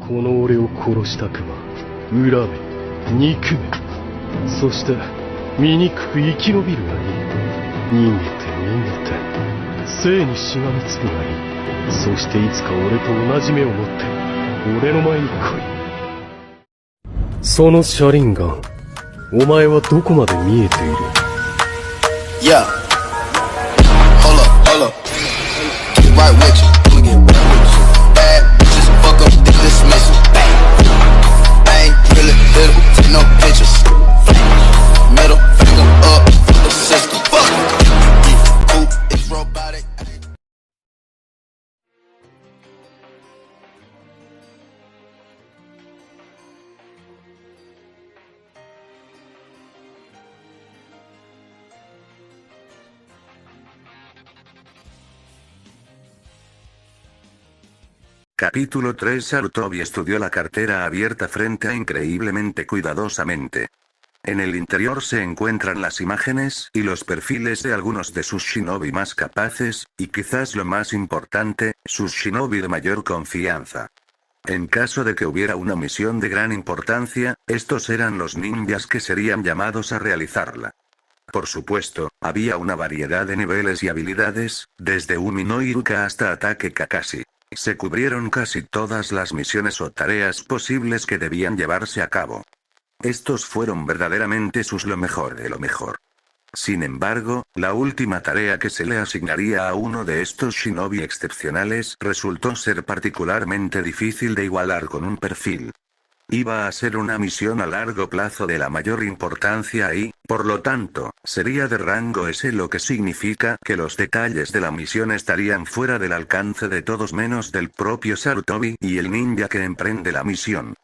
この俺を殺したくば、恨め、憎め、そして醜く生き延びるがいい。逃げて逃げて、生にしがみつくがいい。そしていつか俺と同じ目を持って、俺の前に来い。その車輪ガン、お前はどこまで見えている？ Yeah. Hold up, hold up. Get right with you. I'ma get right with you. Bad bitches, fuck up, they dismiss you. Bang. I ain't really little, take no pictures. Middle finger up, fuck the system. Fuck. Cool, it's robotic. Capítulo 3. Sarutobi estudió la cartera abierta frente a increíblemente cuidadosamente. En el interior se encuentran las imágenes y los perfiles de algunos de sus shinobi más capaces, y quizás lo más importante, sus shinobi de mayor confianza. En caso de que hubiera una misión de gran importancia, estos eran los ninjas que serían llamados a realizarla. Por supuesto, había una variedad de niveles y habilidades, desde Umi no Iruka hasta Ataque Kakashi. Se cubrieron casi todas las misiones o tareas posibles que debían llevarse a cabo. Estos fueron verdaderamente lo mejor de lo mejor. Sin embargo, la última tarea que se le asignaría a uno de estos shinobi excepcionales resultó ser particularmente difícil de igualar con un perfil. Iba a ser una misión a largo plazo de la mayor importancia y, por lo tanto, sería de rango S, lo que significa que los detalles de la misión estarían fuera del alcance de todos menos del propio Sarutobi y el ninja que emprende la misión.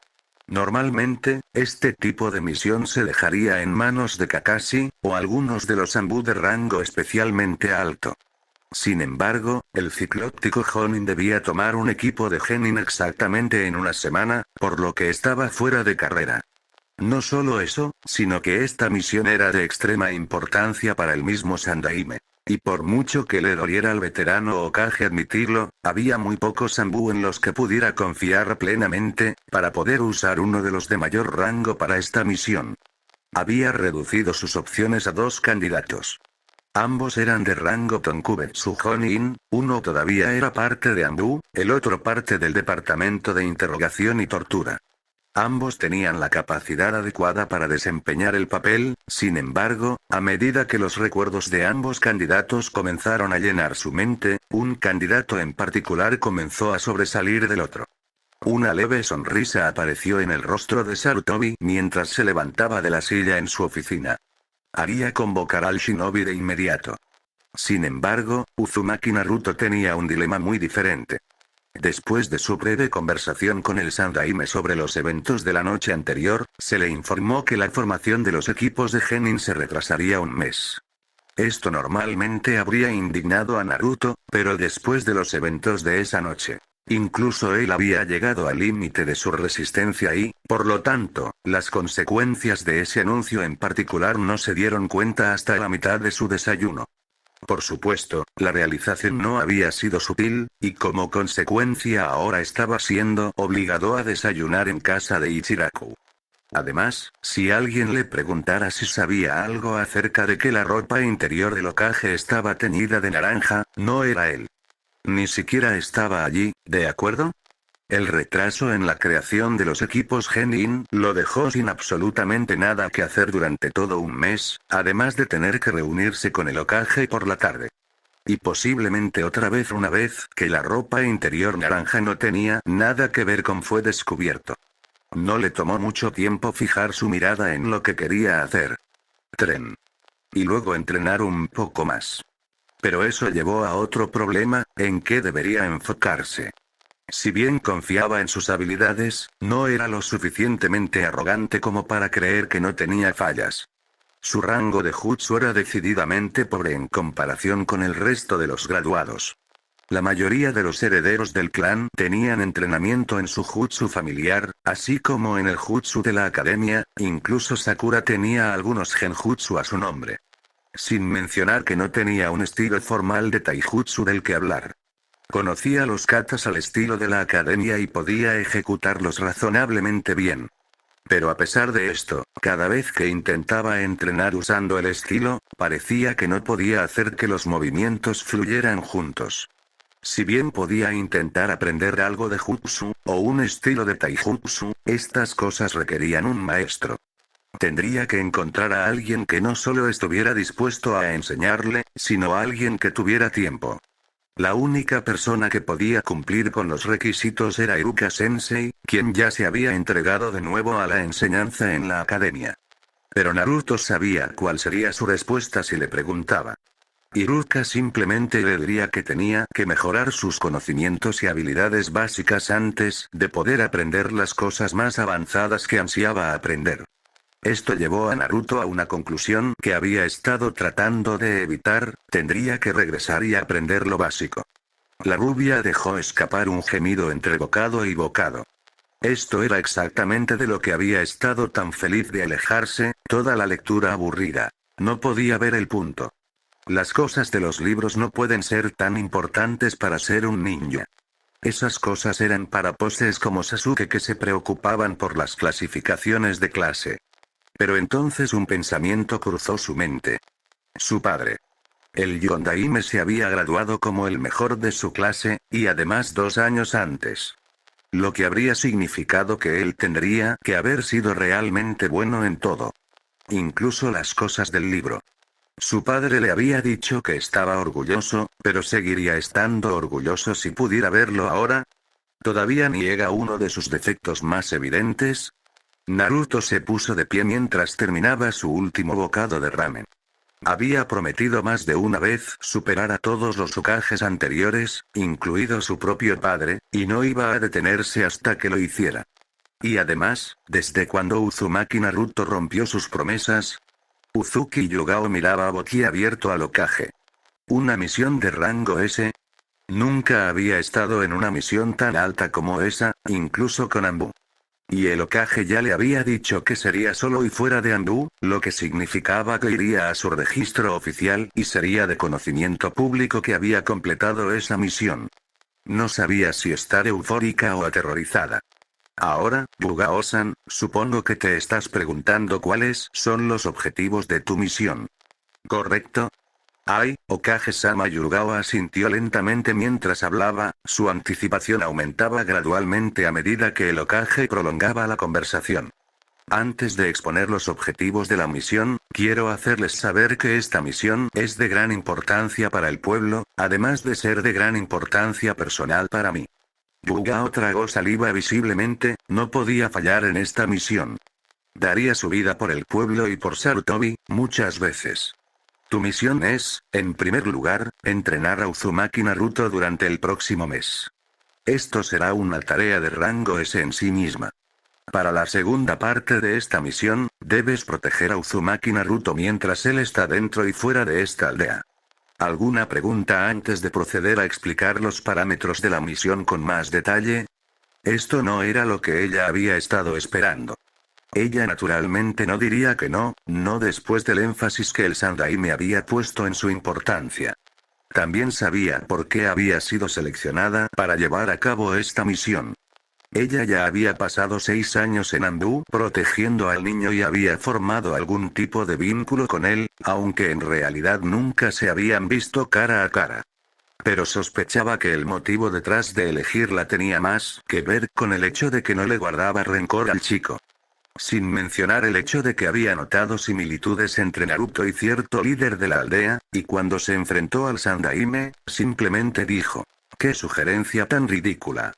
Normalmente, este tipo de misión se dejaría en manos de Kakashi, o algunos de los Anbu de rango especialmente alto. Sin embargo, el ciclóptico Jonin debía tomar un equipo de genin exactamente en una semana, por lo que estaba fuera de carrera. No solo eso, sino que esta misión era de extrema importancia para el mismo Sandaime. Y por mucho que le doliera al veterano Hokage admitirlo, había muy pocos Anbu en los que pudiera confiar plenamente, para poder usar uno de los de mayor rango para esta misión. Había reducido sus opciones a 2 candidatos. Ambos eran de rango Tonkubetsu Jonin, uno todavía era parte de Anbu, el otro parte del departamento de interrogación y tortura. Ambos tenían la capacidad adecuada para desempeñar el papel, sin embargo, a medida que los recuerdos de ambos candidatos comenzaron a llenar su mente, un candidato en particular comenzó a sobresalir del otro. Una leve sonrisa apareció en el rostro de Sarutobi mientras se levantaba de la silla en su oficina. Haría convocar al shinobi de inmediato. Sin embargo, Uzumaki Naruto tenía un dilema muy diferente. Después de su breve conversación con el Sandaime sobre los eventos de la noche anterior, se le informó que la formación de los equipos de genin se retrasaría un mes. Esto normalmente habría indignado a Naruto, pero después de los eventos de esa noche, incluso él había llegado al límite de su resistencia y, por lo tanto, las consecuencias de ese anuncio en particular no se dieron cuenta hasta la mitad de su desayuno. Por supuesto, la realización no había sido sutil, y como consecuencia ahora estaba siendo obligado a desayunar en casa de Ichiraku. Además, si alguien le preguntara si sabía algo acerca de que la ropa interior del Hokage estaba teñida de naranja, no era él. Ni siquiera estaba allí, ¿de acuerdo? El retraso en la creación de los equipos genin lo dejó sin absolutamente nada que hacer durante todo un mes, además de tener que reunirse con el Hokage por la tarde. Y posiblemente otra vez una vez que la ropa interior naranja no tenía nada que ver con fue descubierto. No le tomó mucho tiempo fijar su mirada en lo que quería hacer. Tren. Y luego entrenar un poco más. Pero eso llevó a otro problema, en que debería enfocarse. Si bien confiaba en sus habilidades, no era lo suficientemente arrogante como para creer que no tenía fallas. Su rango de jutsu era decididamente pobre en comparación con el resto de los graduados. La mayoría de los herederos del clan tenían entrenamiento en su jutsu familiar, así como en el jutsu de la academia, incluso Sakura tenía algunos genjutsu a su nombre. Sin mencionar que no tenía un estilo formal de taijutsu del que hablar. Conocía los katas al estilo de la academia y podía ejecutarlos razonablemente bien. Pero a pesar de esto, cada vez que intentaba entrenar usando el estilo, parecía que no podía hacer que los movimientos fluyeran juntos. Si bien podía intentar aprender algo de jutsu, o un estilo de taijutsu, estas cosas requerían un maestro. Tendría que encontrar a alguien que no solo estuviera dispuesto a enseñarle, sino a alguien que tuviera tiempo. La única persona que podía cumplir con los requisitos era Iruka Sensei, quien ya se había entregado de nuevo a la enseñanza en la academia. Pero Naruto sabía cuál sería su respuesta si le preguntaba. Iruka simplemente le diría que tenía que mejorar sus conocimientos y habilidades básicas antes de poder aprender las cosas más avanzadas que ansiaba aprender. Esto llevó a Naruto a una conclusión que había estado tratando de evitar: tendría que regresar y aprender lo básico. La rubia dejó escapar un gemido entre bocado y bocado. Esto era exactamente de lo que había estado tan feliz de alejarse, toda la lectura aburrida. No podía ver el punto. Las cosas de los libros no pueden ser tan importantes para ser un ninja. Esas cosas eran para poses como Sasuke que se preocupaban por las clasificaciones de clase. Pero entonces un pensamiento cruzó su mente. Su padre. El Yondaime se había graduado como el mejor de su clase, y además 2 años antes. Lo que habría significado que él tendría que haber sido realmente bueno en todo. Incluso las cosas del libro. Su padre le había dicho que estaba orgulloso, pero seguiría estando orgulloso si pudiera verlo ahora. ¿Todavía niega uno de sus defectos más evidentes? Naruto se puso de pie mientras terminaba su último bocado de ramen. Había prometido más de una vez superar a todos los Hokages anteriores, incluido su propio padre, y no iba a detenerse hasta que lo hiciera. Y además, ¿desde cuando Uzumaki Naruto rompió sus promesas? Uzuki Yugao miraba boquiabierto al Hokage. ¿Una misión de rango S? Nunca había estado en una misión tan alta como esa, incluso con Anbu. Y el Hokage ya le había dicho que sería solo y fuera de Anbu, lo que significaba que iría a su registro oficial y sería de conocimiento público que había completado esa misión. No sabía si estar eufórica o aterrorizada. Ahora, Yugao-san, supongo que te estás preguntando cuáles son los objetivos de tu misión. ¿Correcto? Ay, Hokage-sama. Yugao asintió lentamente mientras hablaba, su anticipación aumentaba gradualmente a medida que el Hokage prolongaba la conversación. Antes de exponer los objetivos de la misión, quiero hacerles saber que esta misión es de gran importancia para el pueblo, además de ser de gran importancia personal para mí. Yugao tragó saliva visiblemente, no podía fallar en esta misión. Daría su vida por el pueblo y por Sarutobi, muchas veces. Tu misión es, en primer lugar, entrenar a Uzumaki Naruto durante el próximo mes. Esto será una tarea de rango S en sí misma. Para la segunda parte de esta misión, debes proteger a Uzumaki Naruto mientras él está dentro y fuera de esta aldea. ¿Alguna pregunta antes de proceder a explicar los parámetros de la misión con más detalle? Esto no era lo que ella había estado esperando. Ella naturalmente no diría que no, no después del énfasis que el Sandaime había puesto en su importancia. También sabía por qué había sido seleccionada para llevar a cabo esta misión. Ella ya había pasado 6 años en Anbu protegiendo al niño y había formado algún tipo de vínculo con él, aunque en realidad nunca se habían visto cara a cara. Pero sospechaba que el motivo detrás de elegirla tenía más que ver con el hecho de que no le guardaba rencor al chico. Sin mencionar el hecho de que había notado similitudes entre Naruto y cierto líder de la aldea, y cuando se enfrentó al Sandaime, simplemente dijo: «¡Qué sugerencia tan ridícula!».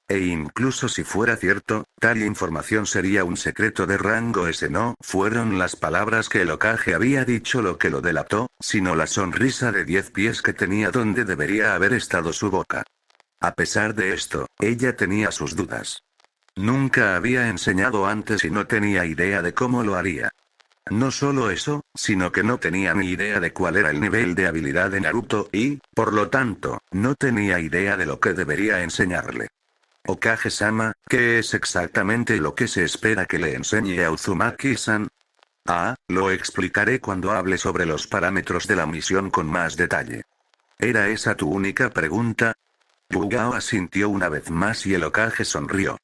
E incluso si fuera cierto, tal información sería un secreto de rango S. No fueron las palabras que el Hokage había dicho lo que lo delató, sino la sonrisa de 10 pies que tenía donde debería haber estado su boca. A pesar de esto, ella tenía sus dudas. Nunca había enseñado antes y no tenía idea de cómo lo haría. No solo eso, sino que no tenía ni idea de cuál era el nivel de habilidad de Naruto y, por lo tanto, no tenía idea de lo que debería enseñarle. Hokage-sama, ¿qué es exactamente lo que se espera que le enseñe a Uzumaki-san? Lo explicaré cuando hable sobre los parámetros de la misión con más detalle. ¿Era esa tu única pregunta? Yugao asintió una vez más y el Hokage sonrió.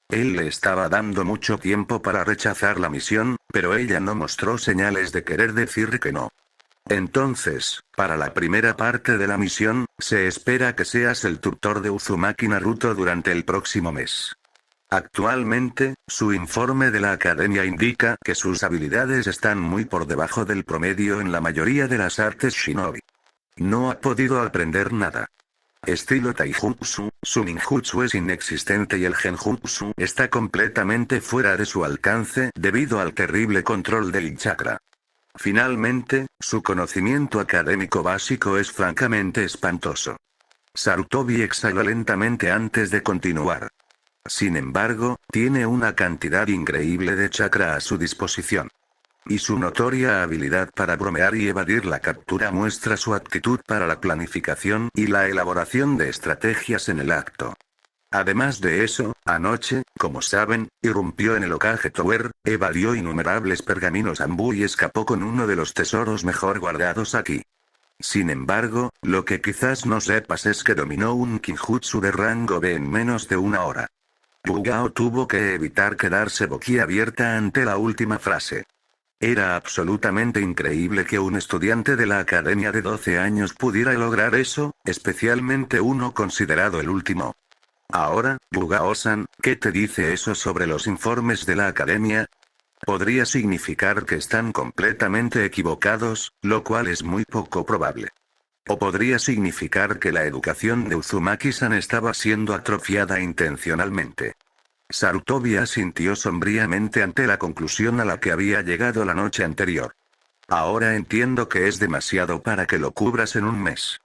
Él le estaba dando mucho tiempo para rechazar la misión, pero ella no mostró señales de querer decir que no. Entonces, para la primera parte de la misión, se espera que seas el tutor de Uzumaki Naruto durante el próximo mes. Actualmente, su informe de la academia indica que sus habilidades están muy por debajo del promedio en la mayoría de las artes shinobi. No ha podido aprender nada. Estilo taijutsu, su ninjutsu es inexistente y el genjutsu está completamente fuera de su alcance debido al terrible control del chakra. Finalmente, su conocimiento académico básico es francamente espantoso. Sarutobi exhaló lentamente antes de continuar. Sin embargo, tiene una cantidad increíble de chakra a su disposición. Y su notoria habilidad para bromear y evadir la captura muestra su aptitud para la planificación y la elaboración de estrategias en el acto. Además de eso, anoche, como saben, irrumpió en el Hokage Tower, evadió innumerables pergaminos Anbu y escapó con uno de los tesoros mejor guardados aquí. Sin embargo, lo que quizás no sepas es que dominó un Kinjutsu de rango B en menos de una hora. Yugao tuvo que evitar quedarse boquiabierta ante la última frase. Era absolutamente increíble que un estudiante de la academia de 12 años pudiera lograr eso, especialmente uno considerado el último. Ahora, Yugao-san, ¿qué te dice eso sobre los informes de la academia? Podría significar que están completamente equivocados, lo cual es muy poco probable. O podría significar que la educación de Uzumaki-san estaba siendo atrofiada intencionalmente. Sarutobi asintió sombríamente ante la conclusión a la que había llegado la noche anterior. Ahora entiendo que es demasiado para que lo cubras en un mes.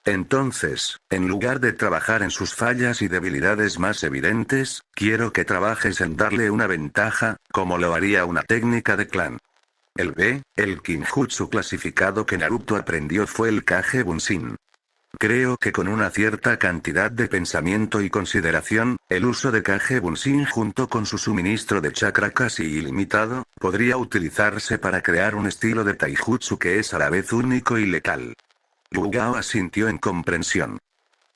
Entonces, en lugar de trabajar en sus fallas y debilidades más evidentes, quiero que trabajes en darle una ventaja, como lo haría una técnica de clan. El Kinjutsu clasificado que Naruto aprendió fue el Kage Bunshin. Creo que con una cierta cantidad de pensamiento y consideración, el uso de Kage Bunshin junto con su suministro de chakra casi ilimitado, podría utilizarse para crear un estilo de taijutsu que es a la vez único y letal. Yugao asintió en comprensión.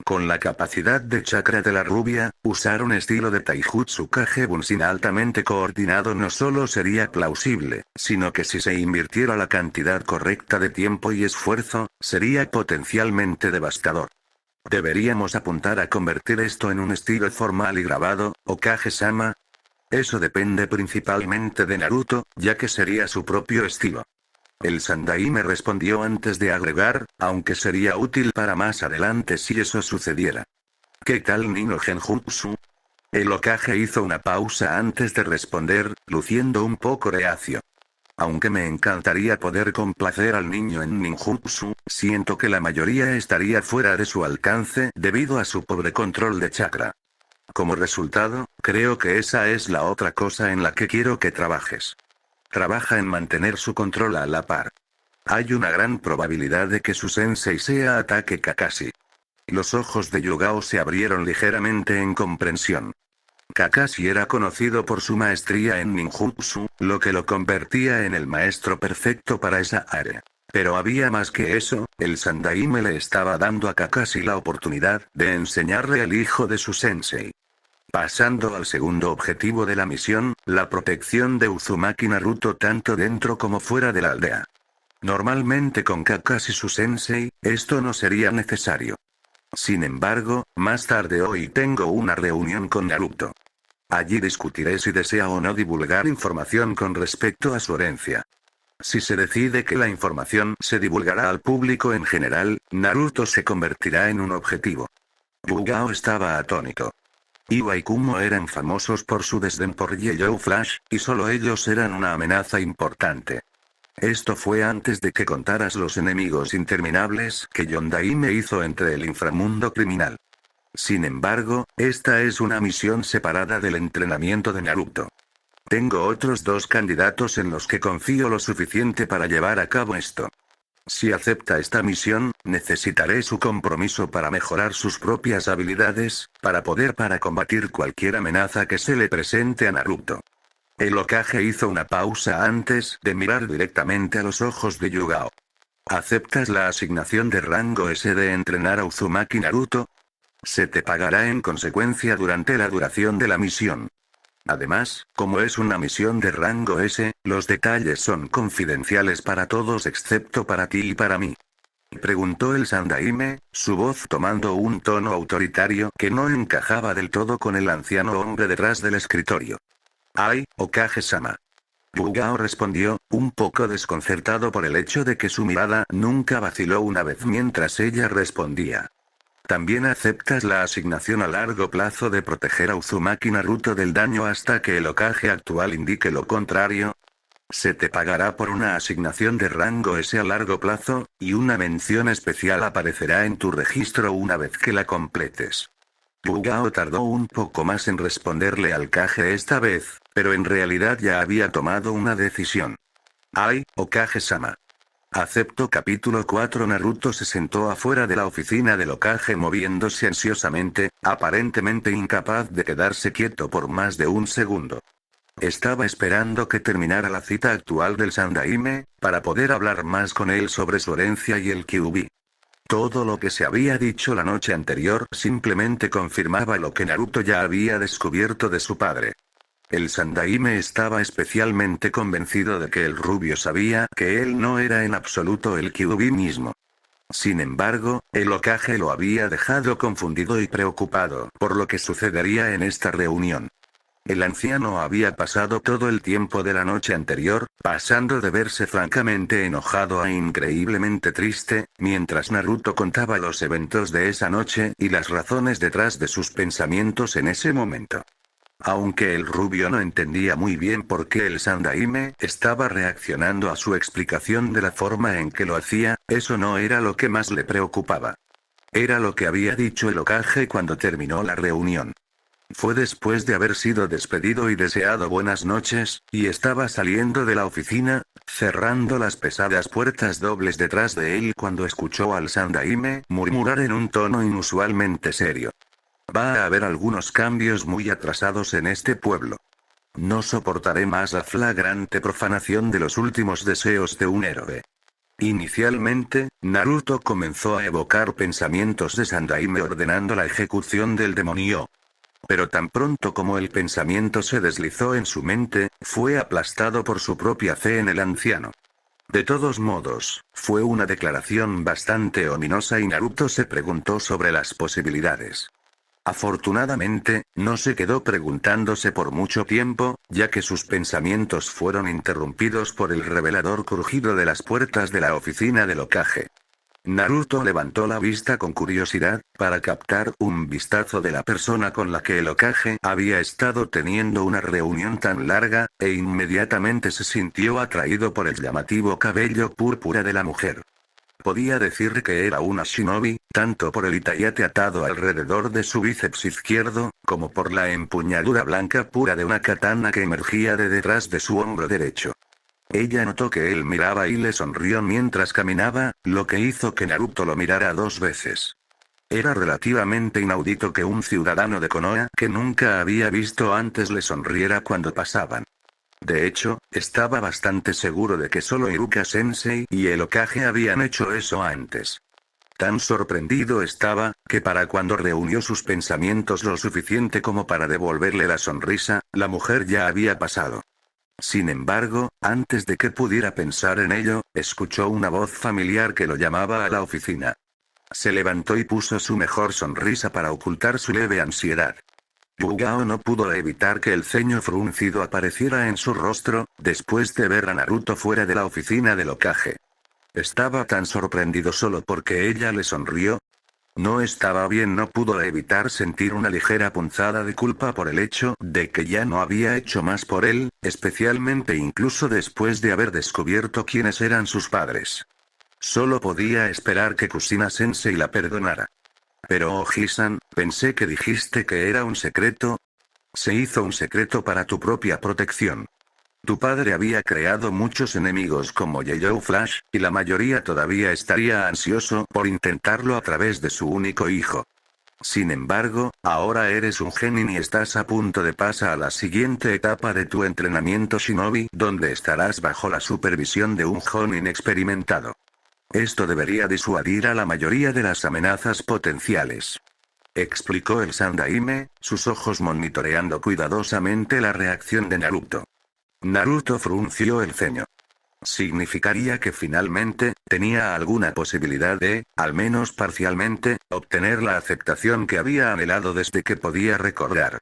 Con la capacidad de chakra de la rubia, usar un estilo de taijutsu Kage Bunshin altamente coordinado no solo sería plausible, sino que si se invirtiera la cantidad correcta de tiempo y esfuerzo, sería potencialmente devastador. Deberíamos apuntar a convertir esto en un estilo formal y grabado, Hokage-sama. Eso depende principalmente de Naruto, ya que sería su propio estilo. El Sandai me respondió antes de agregar, aunque sería útil para más adelante si eso sucediera. ¿Qué tal Nino Genjutsu? El Hokage hizo una pausa antes de responder, luciendo un poco reacio. Aunque me encantaría poder complacer al niño en ninjutsu, siento que la mayoría estaría fuera de su alcance debido a su pobre control de chakra. Como resultado, creo que esa es la otra cosa en la que quiero que trabajes. Trabaja en mantener su control a la par. Hay una gran probabilidad de que su sensei sea Ataque Kakashi. Los ojos de Yugao se abrieron ligeramente en comprensión. Kakashi era conocido por su maestría en ninjutsu, lo que lo convertía en el maestro perfecto para esa área. Pero había más que eso, el Sandaime le estaba dando a Kakashi la oportunidad de enseñarle al hijo de su sensei. Pasando al segundo objetivo de la misión, la protección de Uzumaki Naruto tanto dentro como fuera de la aldea. Normalmente con Kakashi su sensei, esto no sería necesario. Sin embargo, más tarde hoy tengo una reunión con Naruto. Allí discutiré si desea o no divulgar información con respecto a su herencia. Si se decide que la información se divulgará al público en general, Naruto se convertirá en un objetivo. Yugao estaba atónito. Iwa y Kumo eran famosos por su desdén por Yellow Flash, y solo ellos eran una amenaza importante. Esto fue antes de que contaras los enemigos interminables que Yondaime hizo entre el inframundo criminal. Sin embargo, esta es una misión separada del entrenamiento de Naruto. Tengo otros dos candidatos en los que confío lo suficiente para llevar a cabo esto. Si acepta esta misión, necesitaré su compromiso para mejorar sus propias habilidades, para combatir cualquier amenaza que se le presente a Naruto. El Hokage hizo una pausa antes de mirar directamente a los ojos de Yugao. ¿Aceptas la asignación de rango S de entrenar a Uzumaki Naruto? Se te pagará en consecuencia durante la duración de la misión. Además, como es una misión de rango S, los detalles son confidenciales para todos excepto para ti y para mí. Preguntó el Sandaime, su voz tomando un tono autoritario que no encajaba del todo con el anciano hombre detrás del escritorio. «Ay, Okage-sama». Yugao respondió, un poco desconcertado por el hecho de que su mirada nunca vaciló una vez mientras ella respondía. ¿También aceptas la asignación a largo plazo de proteger a Uzumaki Naruto del daño hasta que el Hokage actual indique lo contrario? Se te pagará por una asignación de rango S a largo plazo, y una mención especial aparecerá en tu registro una vez que la completes. Yugao tardó un poco más en responderle al Kage esta vez, pero en realidad ya había tomado una decisión. «Ay, Okage-sama». Acepto. Capítulo 4. Naruto se sentó afuera de la oficina del Hokage moviéndose ansiosamente, aparentemente incapaz de quedarse quieto por más de un segundo. Estaba esperando que terminara la cita actual del Sandaime, para poder hablar más con él sobre su herencia y el Kyuubi. Todo lo que se había dicho la noche anterior simplemente confirmaba lo que Naruto ya había descubierto de su padre. El Sandaime estaba especialmente convencido de que el rubio sabía que él no era en absoluto el Kyuubi mismo. Sin embargo, el Hokage lo había dejado confundido y preocupado por lo que sucedería en esta reunión. El anciano había pasado todo el tiempo de la noche anterior, pasando de verse francamente enojado a increíblemente triste, mientras Naruto contaba los eventos de esa noche y las razones detrás de sus pensamientos en ese momento. Aunque el rubio no entendía muy bien por qué el Sandaime estaba reaccionando a su explicación de la forma en que lo hacía, eso no era lo que más le preocupaba. Era lo que había dicho el Hokage cuando terminó la reunión. Fue después de haber sido despedido y deseado buenas noches, y estaba saliendo de la oficina, cerrando las pesadas puertas dobles detrás de él cuando escuchó al Sandaime murmurar en un tono inusualmente serio. Va a haber algunos cambios muy atrasados en este pueblo. No soportaré más la flagrante profanación de los últimos deseos de un héroe. Inicialmente, Naruto comenzó a evocar pensamientos de Sandaime ordenando la ejecución del demonio. Pero tan pronto como el pensamiento se deslizó en su mente, fue aplastado por su propia fe en el anciano. De todos modos, fue una declaración bastante ominosa y Naruto se preguntó sobre las posibilidades. Afortunadamente, no se quedó preguntándose por mucho tiempo, ya que sus pensamientos fueron interrumpidos por el revelador crujido de las puertas de la oficina del Hokage. Naruto levantó la vista con curiosidad, para captar un vistazo de la persona con la que el Hokage había estado teniendo una reunión tan larga, e inmediatamente se sintió atraído por el llamativo cabello púrpura de la mujer. Podía decir que era una shinobi, tanto por el itayate atado alrededor de su bíceps izquierdo, como por la empuñadura blanca pura de una katana que emergía de detrás de su hombro derecho. Ella notó que él miraba y le sonrió mientras caminaba, lo que hizo que Naruto lo mirara 2 veces. Era relativamente inaudito que un ciudadano de Konoha que nunca había visto antes le sonriera cuando pasaban. De hecho, estaba bastante seguro de que solo Iruka-sensei y el Hokage habían hecho eso antes. Tan sorprendido estaba, que para cuando reunió sus pensamientos lo suficiente como para devolverle la sonrisa, la mujer ya había pasado. Sin embargo, antes de que pudiera pensar en ello, escuchó una voz familiar que lo llamaba a la oficina. Se levantó y puso su mejor sonrisa para ocultar su leve ansiedad. Yugao no pudo evitar que el ceño fruncido apareciera en su rostro, después de ver a Naruto fuera de la oficina del Hokage. Estaba tan sorprendido solo porque ella le sonrió. No estaba bien, no pudo evitar sentir una ligera punzada de culpa por el hecho de que ya no había hecho más por él, especialmente incluso después de haber descubierto quiénes eran sus padres. Solo podía esperar que Kushina-sensei la perdonara. Pero Oji-san, pensé que dijiste que era un secreto. Se hizo un secreto para tu propia protección. Tu padre había creado muchos enemigos como Yellow Flash, y la mayoría todavía estaría ansioso por intentarlo a través de su único hijo. Sin embargo, ahora eres un genin y estás a punto de pasar a la siguiente etapa de tu entrenamiento shinobi, donde estarás bajo la supervisión de un jonin experimentado. Esto debería disuadir a la mayoría de las amenazas potenciales. explicó el Sandaime, sus ojos monitoreando cuidadosamente la reacción de Naruto. Naruto frunció el ceño. Significaría que finalmente, tenía alguna posibilidad de, al menos parcialmente, obtener la aceptación que había anhelado desde que podía recordar.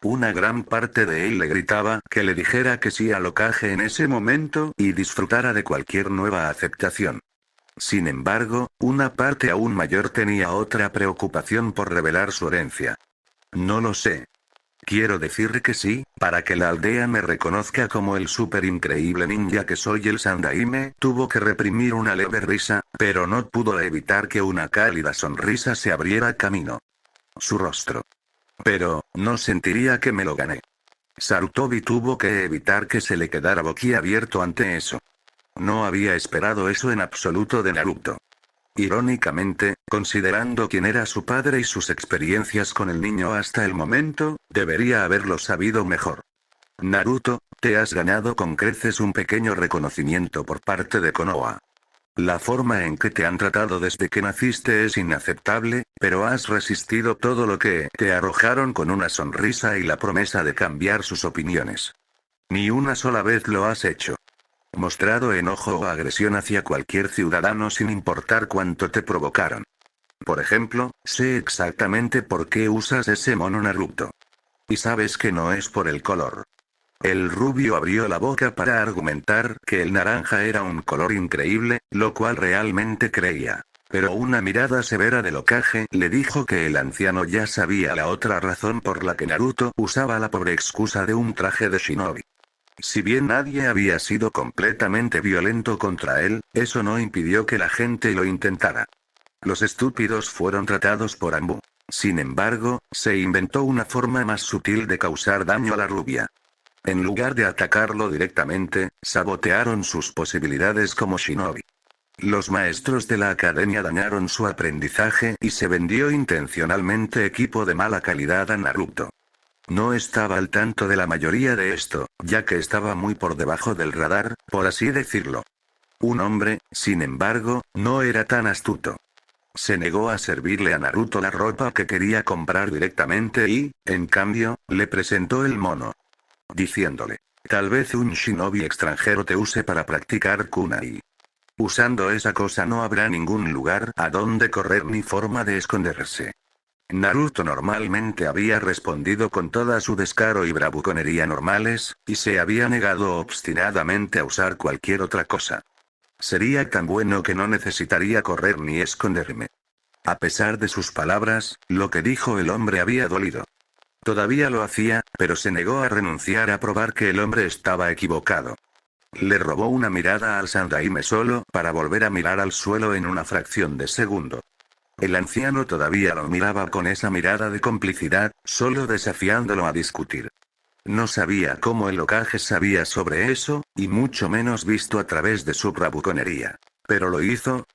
Una gran parte de él le gritaba que le dijera que sí al Hokage en ese momento y disfrutara de cualquier nueva aceptación. Sin embargo, una parte aún mayor tenía otra preocupación por revelar su herencia. No lo sé. Quiero decir que sí, para que la aldea me reconozca como el súper increíble ninja que soy. El Sandaime tuvo que reprimir una leve risa, pero no pudo evitar que una cálida sonrisa se abriera camino. Su rostro. Pero, no sentiría que me lo gané. Sarutobi tuvo que evitar que se le quedara boquiabierto ante eso. No había esperado eso en absoluto de Naruto. Irónicamente, considerando quién era su padre y sus experiencias con el niño hasta el momento, debería haberlo sabido mejor. Naruto, te has ganado con creces un pequeño reconocimiento por parte de Konoha. La forma en que te han tratado desde que naciste es inaceptable, pero has resistido todo lo que te arrojaron con una sonrisa y la promesa de cambiar sus opiniones. Ni una sola vez lo has hecho. Mostrado enojo o agresión hacia cualquier ciudadano sin importar cuánto te provocaron. Por ejemplo, sé exactamente por qué usas ese mono Naruto. Y sabes que no es por el color. El rubio abrió la boca para argumentar que el naranja era un color increíble, lo cual realmente creía. Pero una mirada severa del Hokage le dijo que el anciano ya sabía la otra razón por la que Naruto usaba la pobre excusa de un traje de shinobi. Si bien nadie había sido completamente violento contra él, eso no impidió que la gente lo intentara. Los estúpidos fueron tratados por Anbu. Sin embargo, se inventó una forma más sutil de causar daño a la rubia. En lugar de atacarlo directamente, sabotearon sus posibilidades como shinobi. Los maestros de la academia dañaron su aprendizaje y se vendió intencionalmente equipo de mala calidad a Naruto. No estaba al tanto de la mayoría de esto, ya que estaba muy por debajo del radar, por así decirlo. Un hombre, sin embargo, no era tan astuto. Se negó a servirle a Naruto la ropa que quería comprar directamente y, en cambio, le presentó el mono. Diciéndole, tal vez un shinobi extranjero te use para practicar kunai. Usando esa cosa no habrá ningún lugar a donde correr ni forma de esconderse. Naruto normalmente había respondido con toda su descaro y bravuconería normales, y se había negado obstinadamente a usar cualquier otra cosa. Sería tan bueno que no necesitaría correr ni esconderme. A pesar de sus palabras, lo que dijo el hombre había dolido. Todavía lo hacía, pero se negó a renunciar a probar que el hombre estaba equivocado. Le robó una mirada al Sandaime solo para volver a mirar al suelo en una fracción de segundo. El anciano todavía lo miraba con esa mirada de complicidad, solo desafiándolo a discutir. No sabía cómo el Hokage sabía sobre eso, y mucho menos visto a través de su bravuconería. Pero lo hizo,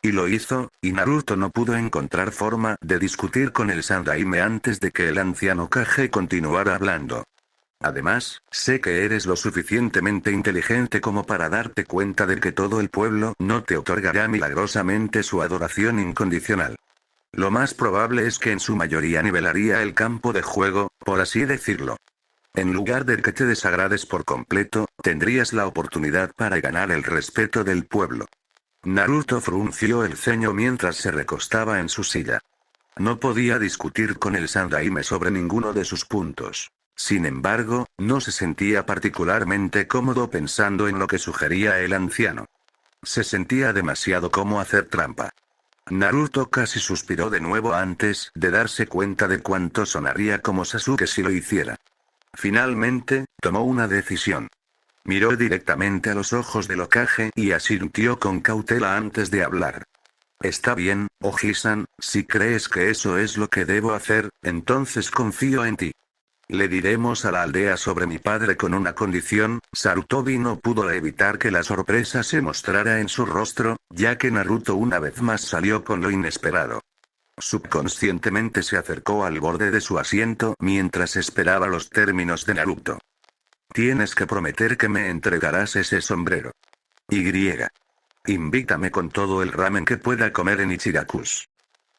y Naruto no pudo encontrar forma de discutir con el Sandaime antes de que el anciano Hokage continuara hablando. Además, sé que eres lo suficientemente inteligente como para darte cuenta de que todo el pueblo no te otorgará milagrosamente su adoración incondicional. Lo más probable es que en su mayoría nivelaría el campo de juego, por así decirlo. En lugar de que te desagrades por completo, tendrías la oportunidad para ganar el respeto del pueblo. Naruto frunció el ceño mientras se recostaba en su silla. No podía discutir con el Sandaime sobre ninguno de sus puntos. Sin embargo, no se sentía particularmente cómodo pensando en lo que sugería el anciano. Se sentía demasiado como hacer trampa. Naruto casi suspiró de nuevo antes de darse cuenta de cuánto sonaría como Sasuke si lo hiciera. Finalmente, tomó una decisión. Miró directamente a los ojos del Hokage y asintió con cautela antes de hablar. Está bien, Oji-san, si crees que eso es lo que debo hacer, entonces confío en ti. Le diremos a la aldea sobre mi padre con una condición. Sarutobi no pudo evitar que la sorpresa se mostrara en su rostro, ya que Naruto una vez más salió con lo inesperado. Subconscientemente se acercó al borde de su asiento mientras esperaba los términos de Naruto. Tienes que prometer que me entregarás ese sombrero. Y. Invítame con todo el ramen que pueda comer en Ichirakush.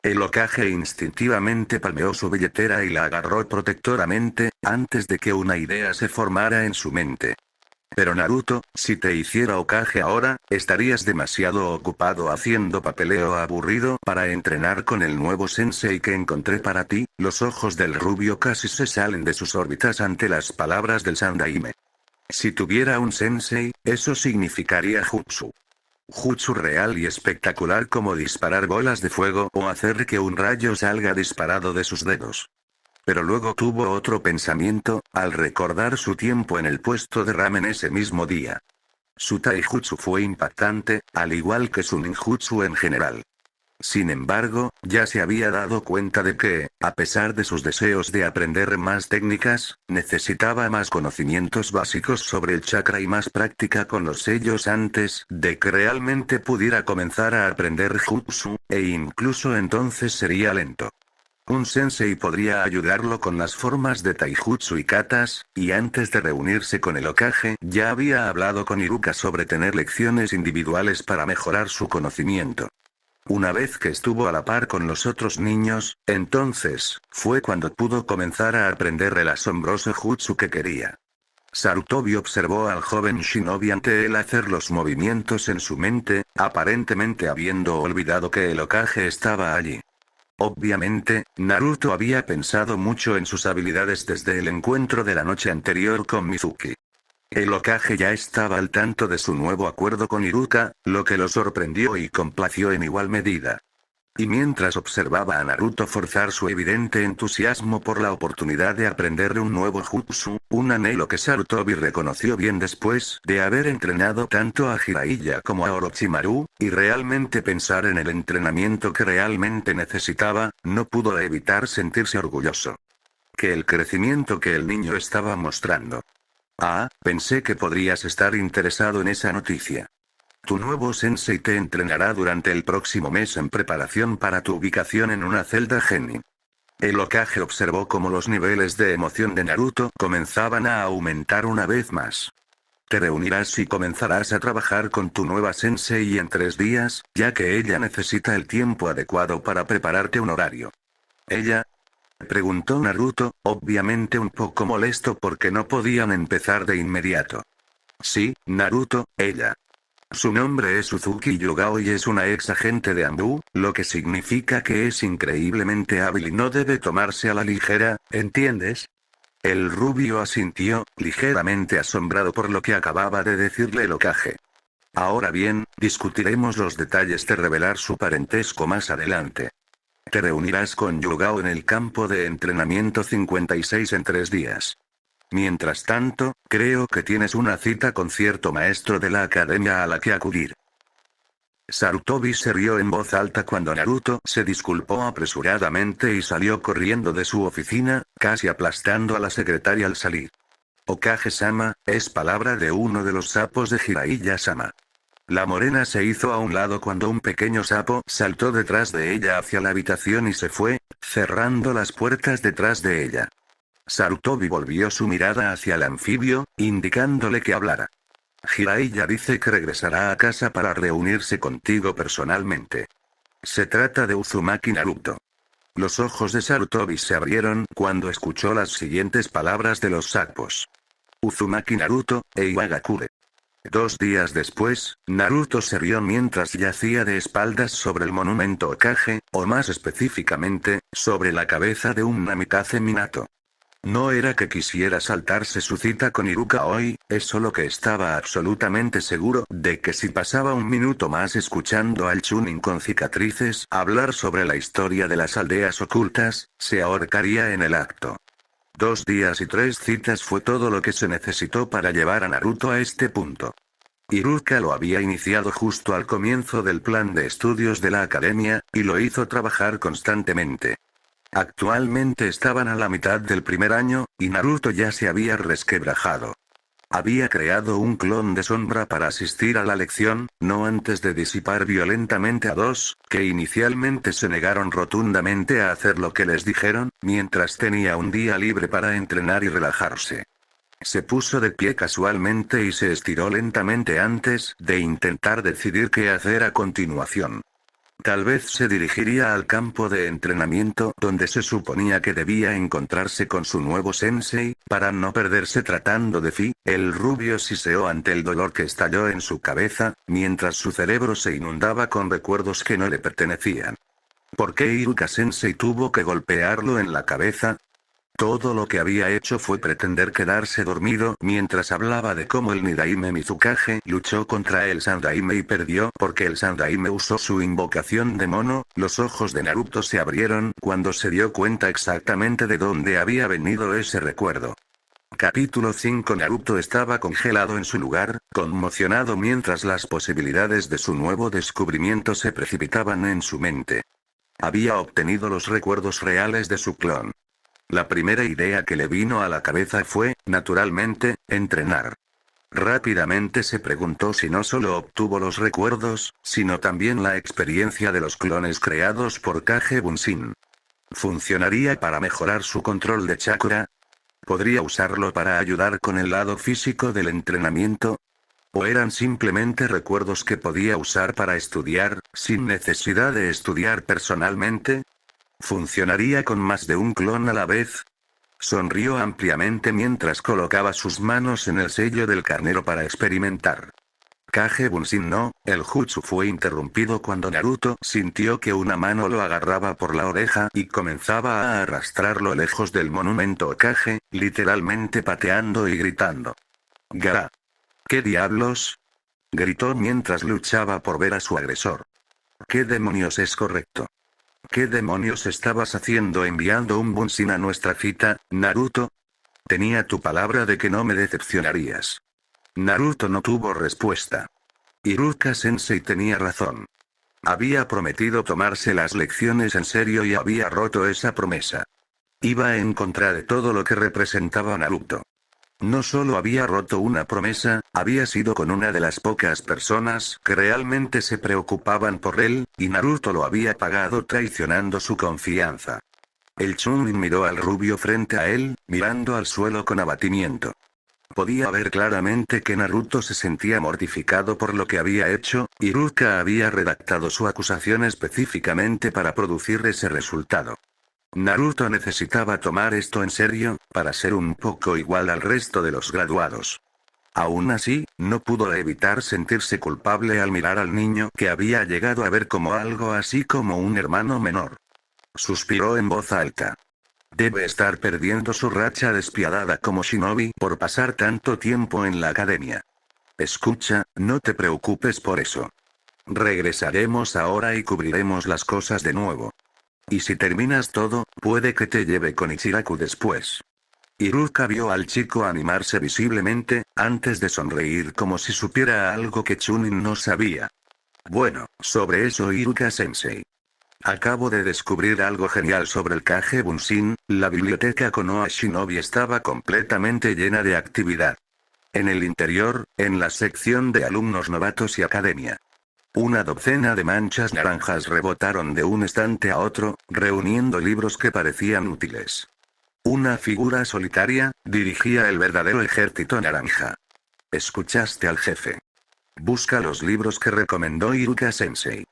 El Hokage instintivamente palmeó su billetera y la agarró protectoramente, antes de que una idea se formara en su mente. Pero Naruto, si te hiciera Hokage ahora, estarías demasiado ocupado haciendo papeleo aburrido para entrenar con el nuevo sensei que encontré para ti. Los ojos del rubio casi se salen de sus órbitas ante las palabras del Sandaime. Si tuviera un sensei, eso significaría jutsu. Jutsu real y espectacular como disparar bolas de fuego o hacer que un rayo salga disparado de sus dedos. Pero luego tuvo otro pensamiento, al recordar su tiempo en el puesto de ramen ese mismo día. Su taijutsu fue impactante, al igual que su ninjutsu en general. Sin embargo, ya se había dado cuenta de que, a pesar de sus deseos de aprender más técnicas, necesitaba más conocimientos básicos sobre el chakra y más práctica con los sellos antes de que realmente pudiera comenzar a aprender jutsu, e incluso entonces sería lento. Un sensei podría ayudarlo con las formas de taijutsu y katas, y antes de reunirse con el Hokage ya había hablado con Iruka sobre tener lecciones individuales para mejorar su conocimiento. Una vez que estuvo a la par con los otros niños, entonces, fue cuando pudo comenzar a aprender el asombroso jutsu que quería. Sarutobi observó al joven shinobi ante él hacer los movimientos en su mente, aparentemente habiendo olvidado que el Hokage estaba allí. Obviamente, Naruto había pensado mucho en sus habilidades desde el encuentro de la noche anterior con Mizuki. El Hokage ya estaba al tanto de su nuevo acuerdo con Iruka, lo que lo sorprendió y complació en igual medida. Y mientras observaba a Naruto forzar su evidente entusiasmo por la oportunidad de aprender un nuevo jutsu, un anhelo que Sarutobi reconoció bien después de haber entrenado tanto a Jiraiya como a Orochimaru, y realmente pensar en el entrenamiento que realmente necesitaba, no pudo evitar sentirse orgulloso. Que el crecimiento que el niño estaba mostrando. Ah, pensé que podrías estar interesado en esa noticia. Tu nuevo sensei te entrenará durante el próximo mes en preparación para tu ubicación en una celda Genin. El Hokage observó cómo los niveles de emoción de Naruto comenzaban a aumentar una vez más. Te reunirás y comenzarás a trabajar con tu nueva sensei en 3 días, ya que ella necesita el tiempo adecuado para prepararte un horario. ¿Ella? Preguntó Naruto, obviamente un poco molesto porque no podían empezar de inmediato. Sí, Naruto, ella. Su nombre es Uzuki Yugao y es una ex agente de Anbu, lo que significa que es increíblemente hábil y no debe tomarse a la ligera, ¿entiendes? El rubio asintió, ligeramente asombrado por lo que acababa de decirle el Hokage. Ahora bien, discutiremos los detalles de revelar su parentesco más adelante. Te reunirás con Yugao en el campo de entrenamiento 56 en 3 días. Mientras tanto, creo que tienes una cita con cierto maestro de la academia a la que acudir. Sarutobi se rió en voz alta cuando Naruto se disculpó apresuradamente y salió corriendo de su oficina, casi aplastando a la secretaria al salir. Hokage-sama, es palabra de uno de los sapos de Jiraiya-sama. La morena se hizo a un lado cuando un pequeño sapo saltó detrás de ella hacia la habitación y se fue, cerrando las puertas detrás de ella. Sarutobi volvió su mirada hacia el anfibio, indicándole que hablara. Jiraiya dice que regresará a casa para reunirse contigo personalmente. Se trata de Uzumaki Naruto. Los ojos de Sarutobi se abrieron cuando escuchó las siguientes palabras de los sapos. Uzumaki Naruto, e Iwagakure. 2 días después, Naruto se rió mientras yacía de espaldas sobre el monumento Hokage, o más específicamente, sobre la cabeza de un Namikaze Minato. No era que quisiera saltarse su cita con Iruka hoy, es solo que estaba absolutamente seguro de que si pasaba un minuto más escuchando al Chunin con cicatrices hablar sobre la historia de las aldeas ocultas, se ahorcaría en el acto. 2 días y 3 citas fue todo lo que se necesitó para llevar a Naruto a este punto. Iruka lo había iniciado justo al comienzo del plan de estudios de la academia, y lo hizo trabajar constantemente. Actualmente estaban a la mitad del primer año, y Naruto ya se había resquebrajado. Había creado un clon de sombra para asistir a la lección, no antes de disipar violentamente a 2, que inicialmente se negaron rotundamente a hacer lo que les dijeron, mientras tenía un día libre para entrenar y relajarse. Se puso de pie casualmente y se estiró lentamente antes de intentar decidir qué hacer a continuación. Tal vez se dirigiría al campo de entrenamiento donde se suponía que debía encontrarse con su nuevo sensei, para no perderse tratando de Fi. El rubio siseó ante el dolor que estalló en su cabeza, mientras su cerebro se inundaba con recuerdos que no le pertenecían. ¿Por qué Iruka Sensei tuvo que golpearlo en la cabeza? Todo lo que había hecho fue pretender quedarse dormido mientras hablaba de cómo el Nidaime Mizukage luchó contra el Sandaime y perdió porque el Sandaime usó su invocación de mono. Los ojos de Naruto se abrieron cuando se dio cuenta exactamente de dónde había venido ese recuerdo. Capítulo 5. Naruto estaba congelado en su lugar, conmocionado mientras las posibilidades de su nuevo descubrimiento se precipitaban en su mente. Había obtenido los recuerdos reales de su clon. La primera idea que le vino a la cabeza fue, naturalmente, entrenar. Rápidamente se preguntó si no solo obtuvo los recuerdos, sino también la experiencia de los clones creados por Kage Bunshin. ¿Funcionaría para mejorar su control de chakra? ¿Podría usarlo para ayudar con el lado físico del entrenamiento? ¿O eran simplemente recuerdos que podía usar para estudiar, sin necesidad de estudiar personalmente? ¿Funcionaría con más de un clon a la vez? Sonrió ampliamente mientras colocaba sus manos en el sello del carnero para experimentar. Kage Bunshin no, el jutsu fue interrumpido cuando Naruto sintió que una mano lo agarraba por la oreja y comenzaba a arrastrarlo lejos del monumento Kage, literalmente pateando y gritando. ¡Gara! ¿Qué diablos? Gritó mientras luchaba por ver a su agresor. ¿Qué demonios es correcto? ¿Qué demonios estabas haciendo enviando un Bunshin a nuestra cita, Naruto? Tenía tu palabra de que no me decepcionarías. Naruto no tuvo respuesta. Iruka Sensei tenía razón. Había prometido tomarse las lecciones en serio y había roto esa promesa. Iba en contra de todo lo que representaba Naruto. No solo había roto una promesa, había sido con una de las pocas personas que realmente se preocupaban por él, y Naruto lo había pagado traicionando su confianza. El Chunin miró al rubio frente a él, mirando al suelo con abatimiento. Podía ver claramente que Naruto se sentía mortificado por lo que había hecho. Iruka había redactado su acusación específicamente para producir ese resultado. Naruto necesitaba tomar esto en serio, para ser un poco igual al resto de los graduados. Aún así, no pudo evitar sentirse culpable al mirar al niño que había llegado a ver como algo así como un hermano menor. Suspiró en voz alta. Debe estar perdiendo su racha despiadada como shinobi por pasar tanto tiempo en la academia. Escucha, no te preocupes por eso. Regresaremos ahora y cubriremos las cosas de nuevo. Y si terminas todo, puede que te lleve con Ichiraku después. Iruka vio al chico animarse visiblemente, antes de sonreír como si supiera algo que Chunin no sabía. Bueno, sobre eso Iruka Sensei. Acabo de descubrir algo genial sobre el Kage Bunshin. La biblioteca Konoha Shinobi estaba completamente llena de actividad. En el interior, en la sección de alumnos novatos y academia. Una docena de manchas naranjas rebotaron de un estante a otro, reuniendo libros que parecían útiles. Una figura solitaria dirigía el verdadero ejército naranja. ¿Escuchaste al jefe? Busca los libros que recomendó Iruka Sensei.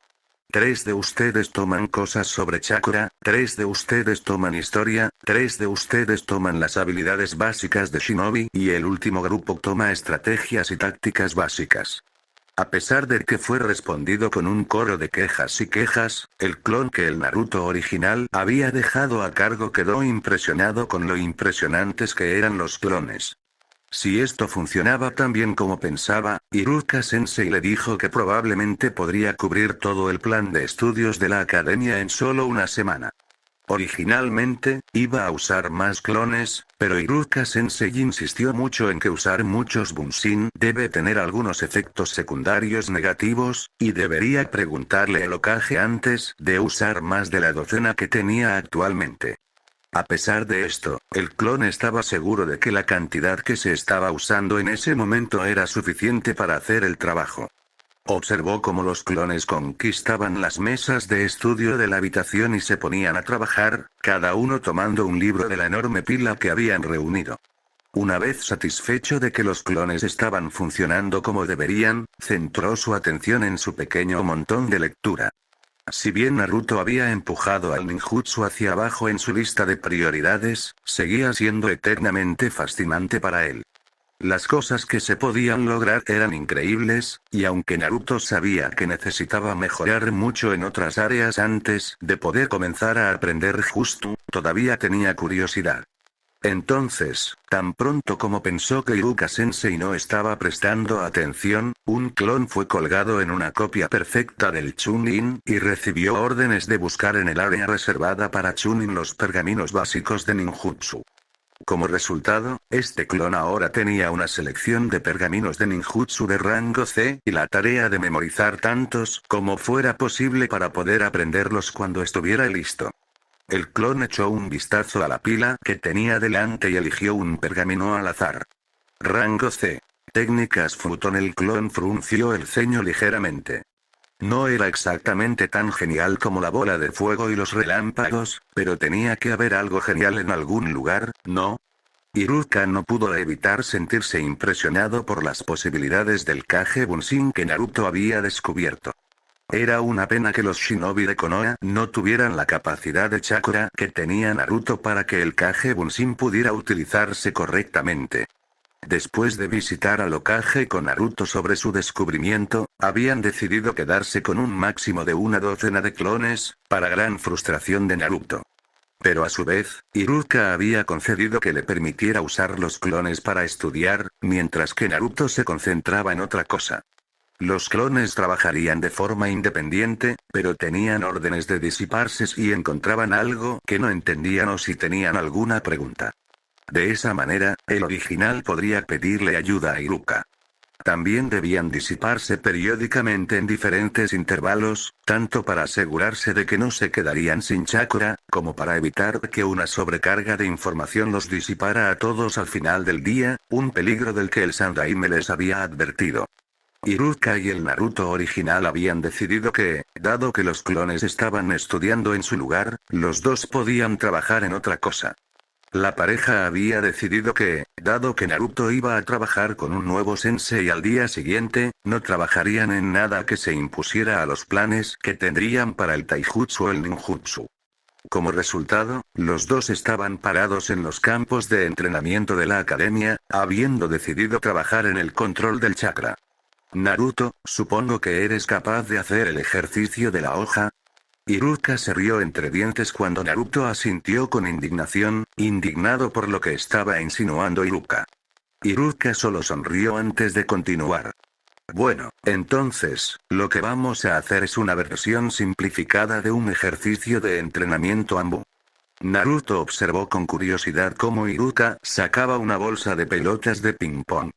3 de ustedes toman cosas sobre chakra, 3 de ustedes toman historia, 3 de ustedes toman las habilidades básicas de Shinobi y el último grupo toma estrategias y tácticas básicas. A pesar de que fue respondido con un coro de quejas y quejas, el clon que el Naruto original había dejado a cargo quedó impresionado con lo impresionantes que eran los clones. Si esto funcionaba tan bien como pensaba, Iruka Sensei le dijo que probablemente podría cubrir todo el plan de estudios de la academia en solo una semana. Originalmente, iba a usar más clones, pero Iruka Sensei insistió mucho en que usar muchos Bunshin debe tener algunos efectos secundarios negativos, y debería preguntarle al Hokage antes de usar más de la docena que tenía actualmente. A pesar de esto, el clon estaba seguro de que la cantidad que se estaba usando en ese momento era suficiente para hacer el trabajo. Observó cómo los clones conquistaban las mesas de estudio de la habitación y se ponían a trabajar, cada uno tomando un libro de la enorme pila que habían reunido. Una vez satisfecho de que los clones estaban funcionando como deberían, centró su atención en su pequeño montón de lectura. Si bien Naruto había empujado al ninjutsu hacia abajo en su lista de prioridades, seguía siendo eternamente fascinante para él. Las cosas que se podían lograr eran increíbles, y aunque Naruto sabía que necesitaba mejorar mucho en otras áreas antes de poder comenzar a aprender jutsu, todavía tenía curiosidad. Entonces, tan pronto como pensó que Iruka-sensei no estaba prestando atención, un clon fue colgado en una copia perfecta del Chunin y recibió órdenes de buscar en el área reservada para Chunin los pergaminos básicos de ninjutsu. Como resultado, este clon ahora tenía una selección de pergaminos de ninjutsu de rango C y la tarea de memorizar tantos como fuera posible para poder aprenderlos cuando estuviera listo. El clon echó un vistazo a la pila que tenía delante y eligió un pergamino al azar. Rango C. Técnicas Futon. El clon frunció el ceño ligeramente. No era exactamente tan genial como la bola de fuego y los relámpagos, pero tenía que haber algo genial en algún lugar, ¿no? Iruka no pudo evitar sentirse impresionado por las posibilidades del Kage Bunshin que Naruto había descubierto. Era una pena que los shinobi de Konoha no tuvieran la capacidad de chakra que tenía Naruto para que el Kage Bunshin pudiera utilizarse correctamente. Después de visitar al Hokage con Naruto sobre su descubrimiento, habían decidido quedarse con un máximo de una docena de clones, para gran frustración de Naruto. Pero a su vez, Iruka había concedido que le permitiera usar los clones para estudiar, mientras que Naruto se concentraba en otra cosa. Los clones trabajarían de forma independiente, pero tenían órdenes de disiparse si encontraban algo que no entendían o si tenían alguna pregunta. De esa manera, el original podría pedirle ayuda a Iruka. También debían disiparse periódicamente en diferentes intervalos, tanto para asegurarse de que no se quedarían sin chakra, como para evitar que una sobrecarga de información los disipara a todos al final del día, un peligro del que el Sandaime les había advertido. Iruka y el Naruto original habían decidido que, dado que los clones estaban estudiando en su lugar, los dos podían trabajar en otra cosa. La pareja había decidido que, dado que Naruto iba a trabajar con un nuevo sensei al día siguiente, no trabajarían en nada que se impusiera a los planes que tendrían para el taijutsu o el ninjutsu. Como resultado, los dos estaban parados en los campos de entrenamiento de la academia, habiendo decidido trabajar en el control del chakra. Naruto, supongo que eres capaz de hacer el ejercicio de la hoja. Iruka se rió entre dientes cuando Naruto asintió con indignación, indignado por lo que estaba insinuando Iruka. Iruka solo sonrió antes de continuar. Bueno, entonces, lo que vamos a hacer es una versión simplificada de un ejercicio de entrenamiento Ambu. Naruto observó con curiosidad cómo Iruka sacaba una bolsa de pelotas de ping-pong.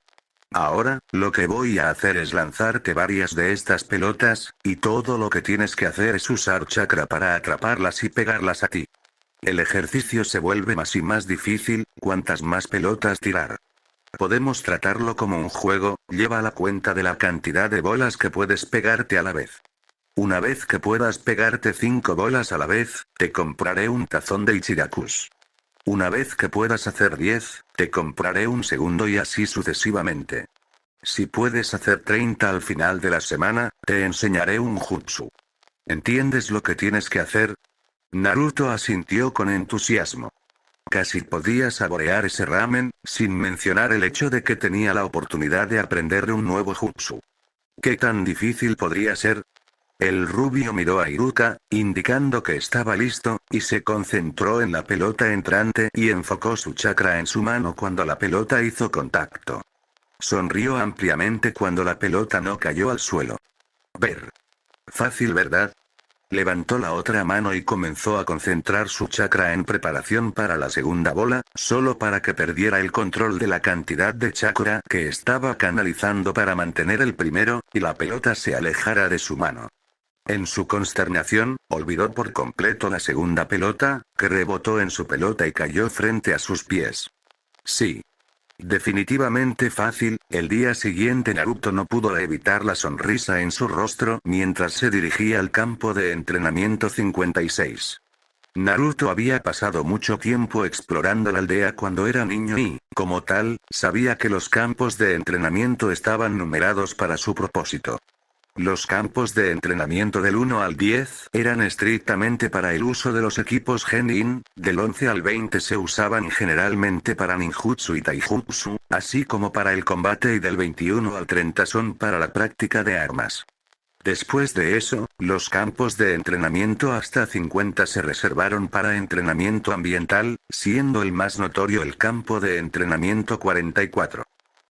Ahora, lo que voy a hacer es lanzarte varias de estas pelotas, y todo lo que tienes que hacer es usar chakra para atraparlas y pegarlas a ti. El ejercicio se vuelve más y más difícil, cuantas más pelotas tirar. Podemos tratarlo como un juego, lleva la cuenta de la cantidad de bolas que puedes pegarte a la vez. Una vez que puedas pegarte 5 bolas a la vez, te compraré un tazón de Ichirakus. Una vez que puedas hacer 10, te compraré un segundo y así sucesivamente. Si puedes hacer 30 al final de la semana, te enseñaré un jutsu. ¿Entiendes lo que tienes que hacer? Naruto asintió con entusiasmo. Casi podía saborear ese ramen, sin mencionar el hecho de que tenía la oportunidad de aprender un nuevo jutsu. ¿Qué tan difícil podría ser? El rubio miró a Iruka, indicando que estaba listo, y se concentró en la pelota entrante y enfocó su chakra en su mano cuando la pelota hizo contacto. Sonrió ampliamente cuando la pelota no cayó al suelo. Ver. Fácil, ¿verdad? Levantó la otra mano y comenzó a concentrar su chakra en preparación para la segunda bola, solo para que perdiera el control de la cantidad de chakra que estaba canalizando para mantener el primero, y la pelota se alejara de su mano. En su consternación, olvidó por completo la segunda pelota, que rebotó en su pelota y cayó frente a sus pies. Sí. Definitivamente fácil. El día siguiente Naruto no pudo evitar la sonrisa en su rostro mientras se dirigía al campo de entrenamiento 56. Naruto había pasado mucho tiempo explorando la aldea cuando era niño y, como tal, sabía que los campos de entrenamiento estaban numerados para su propósito. Los campos de entrenamiento del 1 al 10 eran estrictamente para el uso de los equipos Genin, del 11 al 20 se usaban generalmente para ninjutsu y taijutsu, así como para el combate, y del 21 al 30 son para la práctica de armas. Después de eso, los campos de entrenamiento hasta 50 se reservaron para entrenamiento ambiental, siendo el más notorio el campo de entrenamiento 44.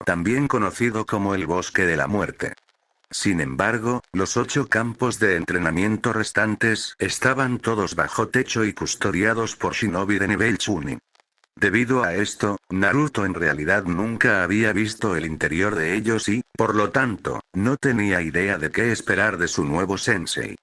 También conocido como el Bosque de la Muerte. Sin embargo, los 8 campos de entrenamiento restantes estaban todos bajo techo y custodiados por shinobi de nivel Chunin. Debido a esto, Naruto en realidad nunca había visto el interior de ellos y, por lo tanto, no tenía idea de qué esperar de su nuevo sensei.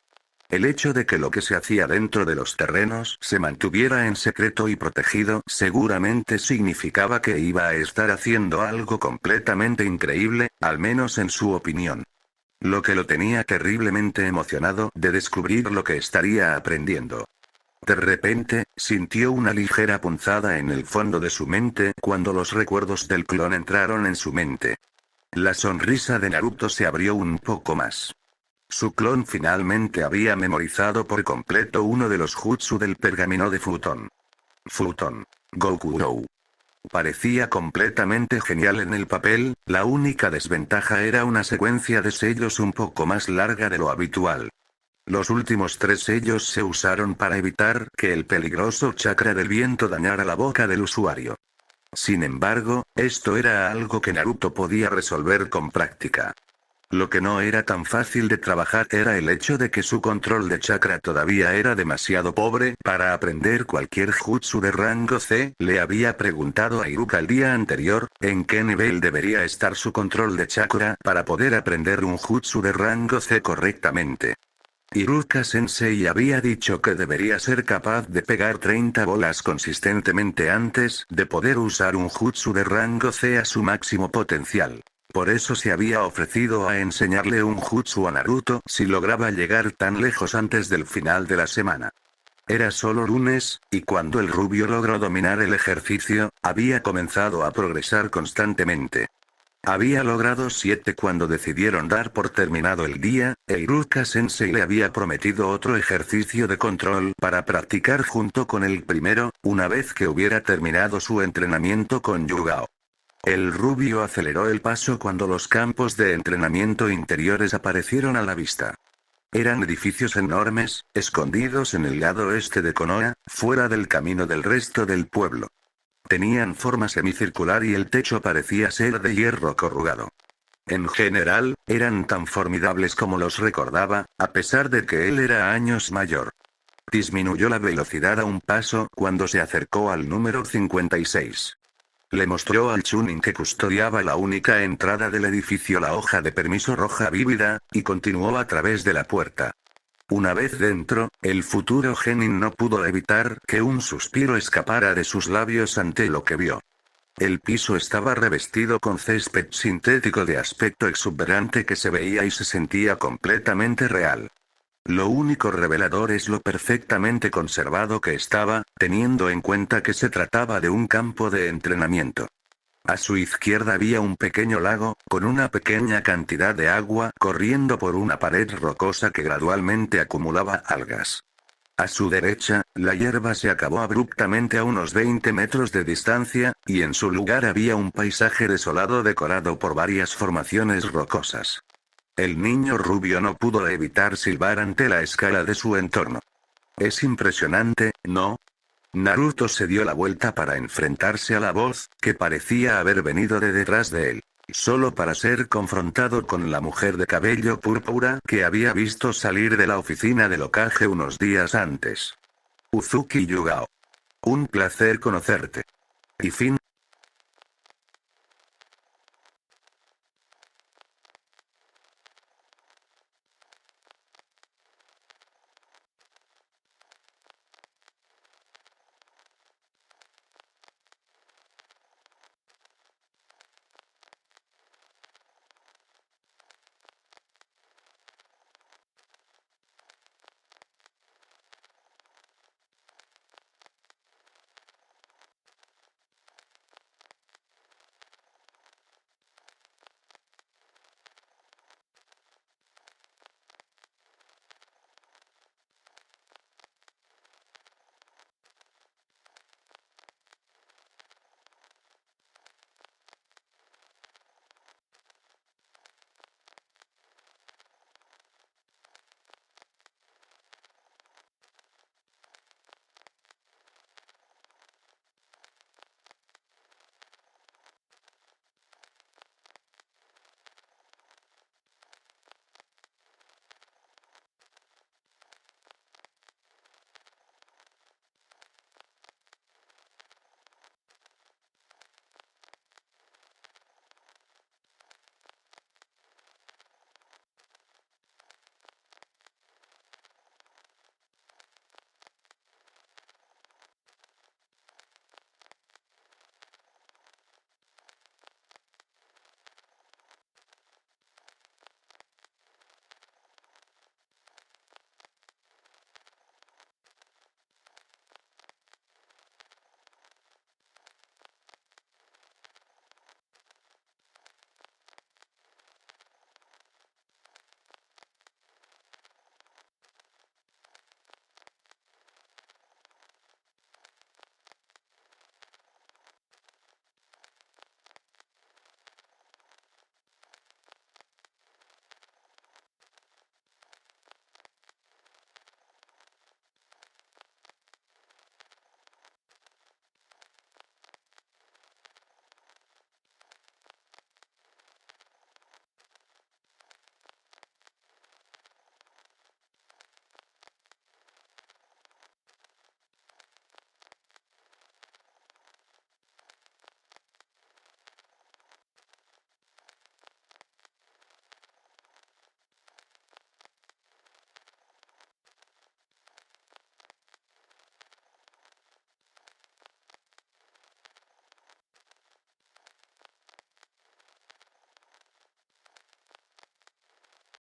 El hecho de que lo que se hacía dentro de los terrenos se mantuviera en secreto y protegido seguramente significaba que iba a estar haciendo algo completamente increíble, al menos en su opinión. Lo que lo tenía terriblemente emocionado de descubrir lo que estaría aprendiendo. De repente, sintió una ligera punzada en el fondo de su mente cuando los recuerdos del clon entraron en su mente. La sonrisa de Naruto se abrió un poco más. Su clon finalmente había memorizado por completo uno de los jutsu del pergamino de Futon. Futon. Goku. Parecía completamente genial en el papel, la única desventaja era una secuencia de sellos un poco más larga de lo habitual. Los últimos 3 sellos se usaron para evitar que el peligroso chakra del viento dañara la boca del usuario. Sin embargo, esto era algo que Naruto podía resolver con práctica. Lo que no era tan fácil de trabajar era el hecho de que su control de chakra todavía era demasiado pobre para aprender cualquier jutsu de rango C. Le había preguntado a Iruka el día anterior, en qué nivel debería estar su control de chakra para poder aprender un jutsu de rango C correctamente. Iruka Sensei había dicho que debería ser capaz de pegar 30 bolas consistentemente antes de poder usar un jutsu de rango C a su máximo potencial. Por eso se había ofrecido a enseñarle un jutsu a Naruto si lograba llegar tan lejos antes del final de la semana. Era solo lunes, y cuando el rubio logró dominar el ejercicio, había comenzado a progresar constantemente. Había logrado 7 cuando decidieron dar por terminado el día, e Iruka Sensei le había prometido otro ejercicio de control para practicar junto con el primero, una vez que hubiera terminado su entrenamiento con Yugao. El rubio aceleró el paso cuando los campos de entrenamiento interiores aparecieron a la vista. Eran edificios enormes, escondidos en el lado este de Konoha, fuera del camino del resto del pueblo. Tenían forma semicircular y el techo parecía ser de hierro corrugado. En general, eran tan formidables como los recordaba, a pesar de que él era años mayor. Disminuyó la velocidad a un paso cuando se acercó al número 56. Le mostró al Chunin que custodiaba la única entrada del edificio la hoja de permiso roja vívida, y continuó a través de la puerta. Una vez dentro, el futuro Genin no pudo evitar que un suspiro escapara de sus labios ante lo que vio. El piso estaba revestido con césped sintético de aspecto exuberante que se veía y se sentía completamente real. Lo único revelador es lo perfectamente conservado que estaba, teniendo en cuenta que se trataba de un campo de entrenamiento. A su izquierda había un pequeño lago, con una pequeña cantidad de agua corriendo por una pared rocosa que gradualmente acumulaba algas. A su derecha, la hierba se acabó abruptamente a unos 20 metros de distancia, y en su lugar había un paisaje desolado decorado por varias formaciones rocosas. El niño rubio no pudo evitar silbar ante la escala de su entorno. Es impresionante, ¿no? Naruto se dio la vuelta para enfrentarse a la voz, que parecía haber venido de detrás de él, solo para ser confrontado con la mujer de cabello púrpura que había visto salir de la oficina del Hokage unos días antes. Uzuki Yugao. Un placer conocerte. Y fin.